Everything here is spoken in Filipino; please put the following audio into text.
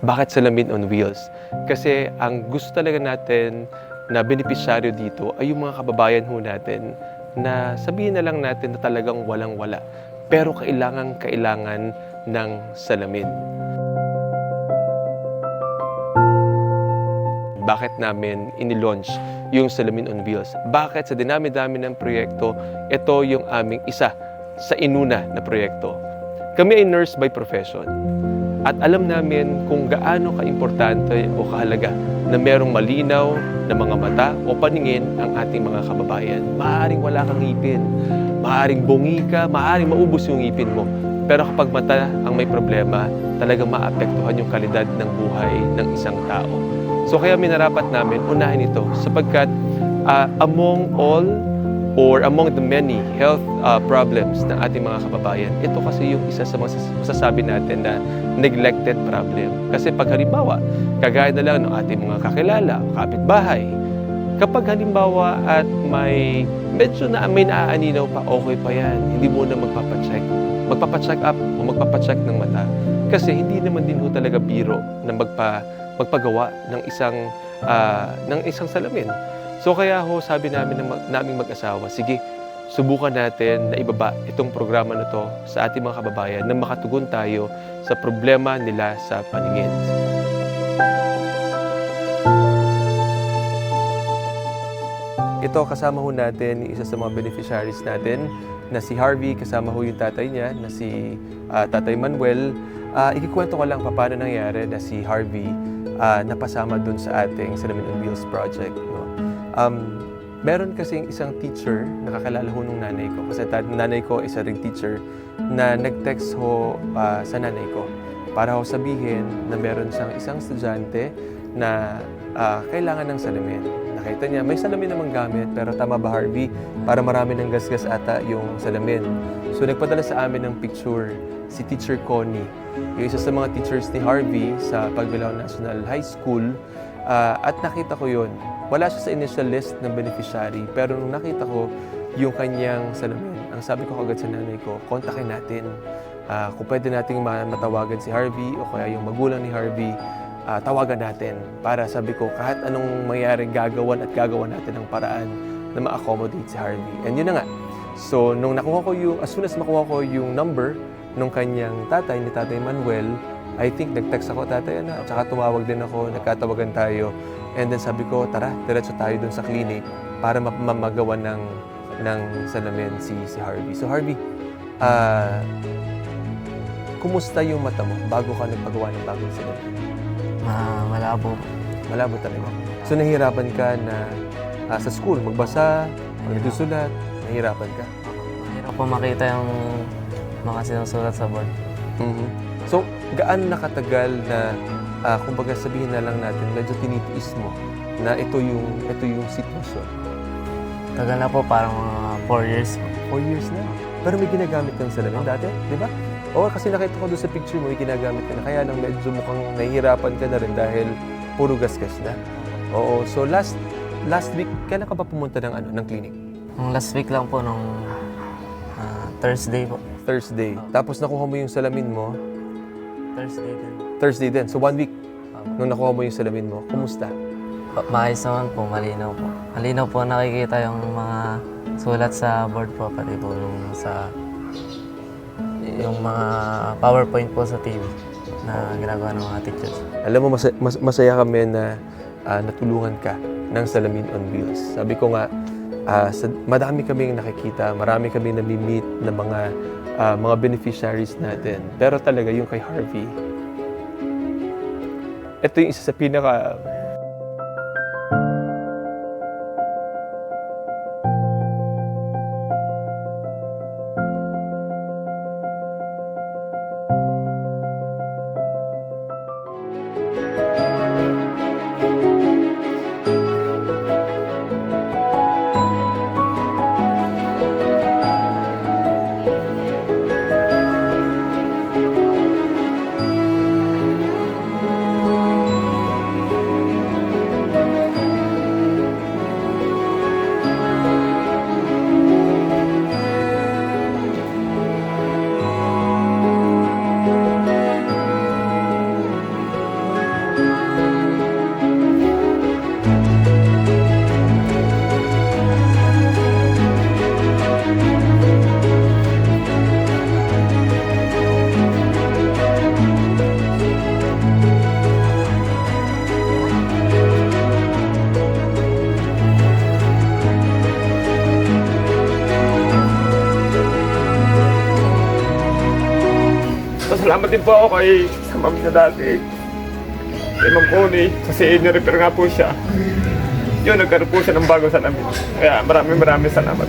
Bakit salamin on wheels? Kasi ang gusto talaga natin na benepisyaryo dito ay yung mga kababayan ho natin na sabihin na lang natin na talagang walang-wala. Pero kailangan ng salamin. Bakit namin inilaunch yung Salamin on Wheels? Bakit sa dinami-dami ng proyekto, ito yung aming isa sa inuna na proyekto. Kami ay nurse by profession at alam namin kung gaano kaimportante o kahalaga na merong malinaw na mga mata o paningin ang ating mga kababayan. Maaaring wala kang ngipin, maaaring bungi ka, maaaring maubos yung ngipin mo. Pero kapag mata ang may problema, talagang maapektuhan yung kalidad ng buhay ng isang tao. So kaya minarapat namin unahin ito sapagkat among all or among the many health problems ng ating mga kababayan, ito kasi yung isa sa masasabi natin na neglected problem. Kasi pag halimbawa, kagaya na lang ng ating mga kakilala, kapitbahay, kapag halimbawa at medyo may naaaninaw pa, okay pa yan, hindi mo na magpapacheck up o magpapacheck ng mata. Kasi hindi naman din ho talaga biro na magpagawa ng isang salamin. So kaya ho sabi naming mag-asawa, sige, subukan natin na ibaba itong programa na to sa ating mga kababayan na makatugon tayo sa problema nila sa paningin. Ito kasama ho natin isa sa mga beneficiaries natin na si Harvey, kasama ho yung tatay niya na si Tatay Manuel. Ikikwento ko lang paano nangyari na si Harvey napasama dun sa ating Salamin on Wheels project. No? Meron kasing isang teacher, nakakalala ho nung nanay ko. Kasi nanay ko isa ring teacher na nag-text ho sa nanay ko para ho sabihin na meron siyang isang estudyante na kailangan ng salamin. Nakita niya, may salamin namang gamit, pero tama ba Harvey? Para marami ng gasgas ata yung salamin. So nagpadala sa amin ng picture si Teacher Connie, yung isa sa mga teachers ni Harvey sa Pagbilao National High School. At nakita ko yun. Wala siya sa initial list ng beneficiary, pero nung nakita ko yung kanyang salamin, ang sabi ko kagad sa nanay ko, kontakin natin. Kung pwede nating matawagan si Harvey o kaya yung magulang ni Harvey, tawagan natin para sabi ko kahit anong mangyari gagawan natin ng paraan na ma-accommodate si Harvey. And yun na nga. So nung as soon as makuha ko yung number nung kanyang tatay, ni Tatay Manuel, I think nag-text ako, tatay at saka tumawag din ako, nagkatawagan tayo. And then sabi ko, tara, diretso tayo dun sa clinic para mamagawa ng salamin si Harvey. So Harvey, kumusta yung mata mo bago ka nagpagawa ng bagong salamin? Malabo. Malabo talaga. So nahihirapan ka na sa school, magbasa, magsusulat, nahihirapan ka? Mahirap po makita yung mga sinusulat sa board. Mm-hmm. So, gaano nakatagal na, kumbaga sabihin na lang natin, medyo tinitiis mo na ito yung sitwasyon? Tagal na po, parang 4 years po. 4 years na. Pero may ginagamit kang salamin dati, di ba? Oo, kasi nakita ko doon sa picture mo, may ginagamit ka na. Kaya lang medyo mukhang nahihirapan ka na rin dahil puro gasgas na. Oo, so last week, kailan ka ba pumunta ng clinic? Nung last week lang po, nung Thursday po. Thursday. Tapos nakuha mo yung salamin mo? Thursday din. So 1 week nung nakuha mo yung salamin mo, kumusta? Maayos naman po, malinaw po. Malinaw po nakikita yung mga sulat sa board po, pati po yung mga PowerPoint po sa TV na ginagawa ng mga teachers. Alam mo, masaya kami na natulungan ka ng Salamin on Wheels. Sabi ko nga, madami kaming nakikita, marami kaming nami-meet na mga beneficiaries natin. Pero talaga yung kay Harvey, ito yung isa sa pinaka Nagpapasalamat din po ako sa ma'am niya dati. Kay Ma'am Connie, kasi in-repair nga po siya. Yun, nagkaroon po siya ng bagong salamin. Kaya maraming salamat.